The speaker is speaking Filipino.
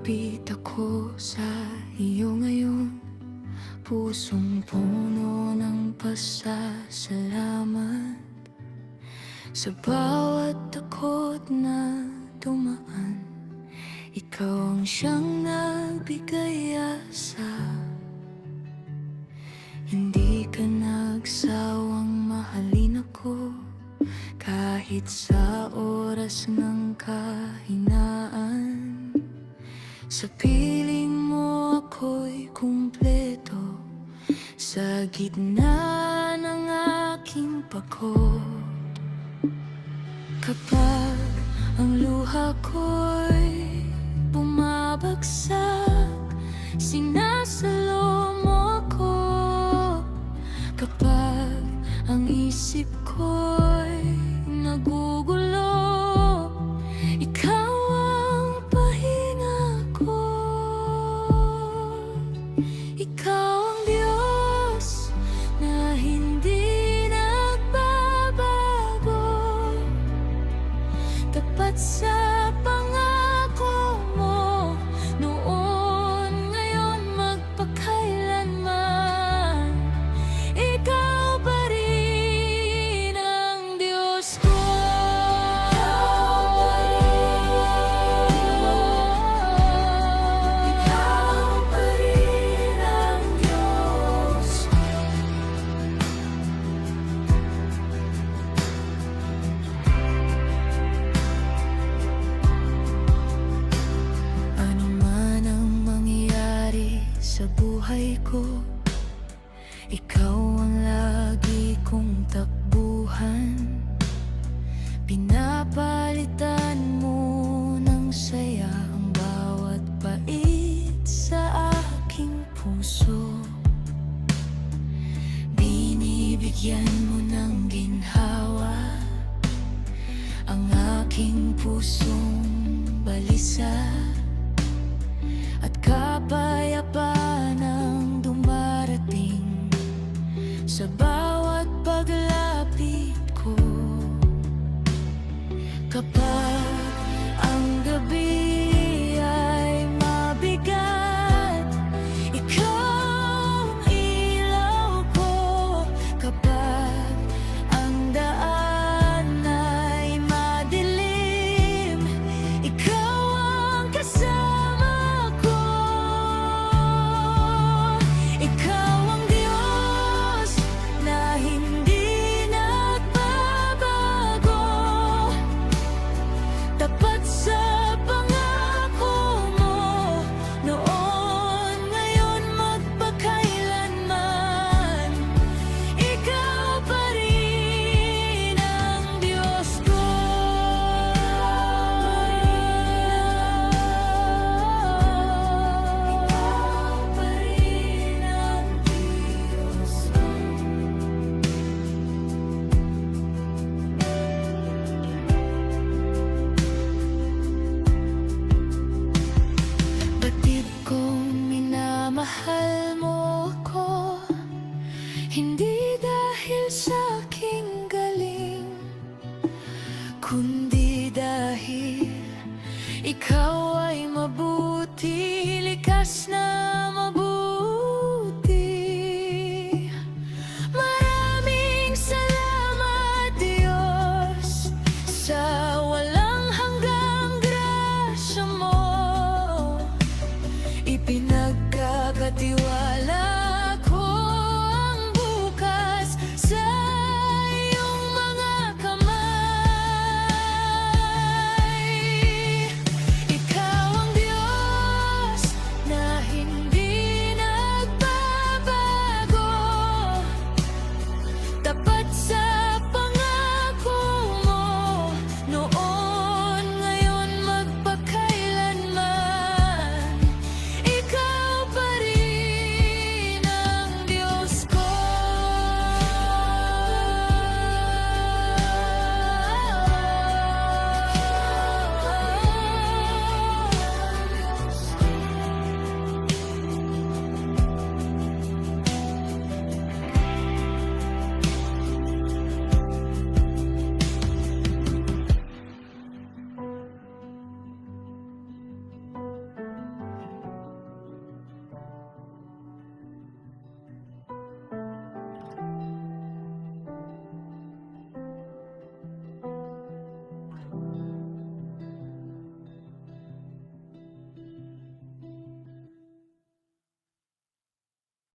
Lumapit ako sa iyo ngayon, pusong puno ng pasasalamat sa bawat takot na dumaan. Ikaw ang siyang nagbigay asa, hindi ka nagsawang mahalin ako kahit sa oras ng kahinaan. Sa piling mo ako'y kumpleto, sa gitna ng aking pagod. Kapag ang luha ko'y bumabagsak, sinasalo mo ko. Kapag ang isip ko'y nagugulo, ikaw ang pahinga ko. Ikaw ang Diyos na hindi nagbabago, tapat sa pangako mo noon, ngayon, magpakailanman. Ikaw pa rin ang Diyos ko. Ikaw pa rin ang Diyos. Ano man ang mangyari sa buhay ko, ikaw ang lagi kong takbuhan. Pinapalitan mo ng saya ang bawat pait sa aking puso. Binibigyan mo ng ginhawa ang aking pusong balisa, at kapayapaan ang dumarating sa bawat paglapit ko. Kapag ang gabi ay mabigat, ikaw ang ilaw ko. Kapag ang daan ay madilim, ikaw ang kasama ko. Ikaw ang Diyos na hindi nagbabago, tapat sa pangako mo noon, ngayon, magpakailanman. Ikaw pa rin ang Diyos ko. Ikaw pa rin ang Diyos ko. Batid kong minamahal mo ako, hindi dahil sa aking galing, kundi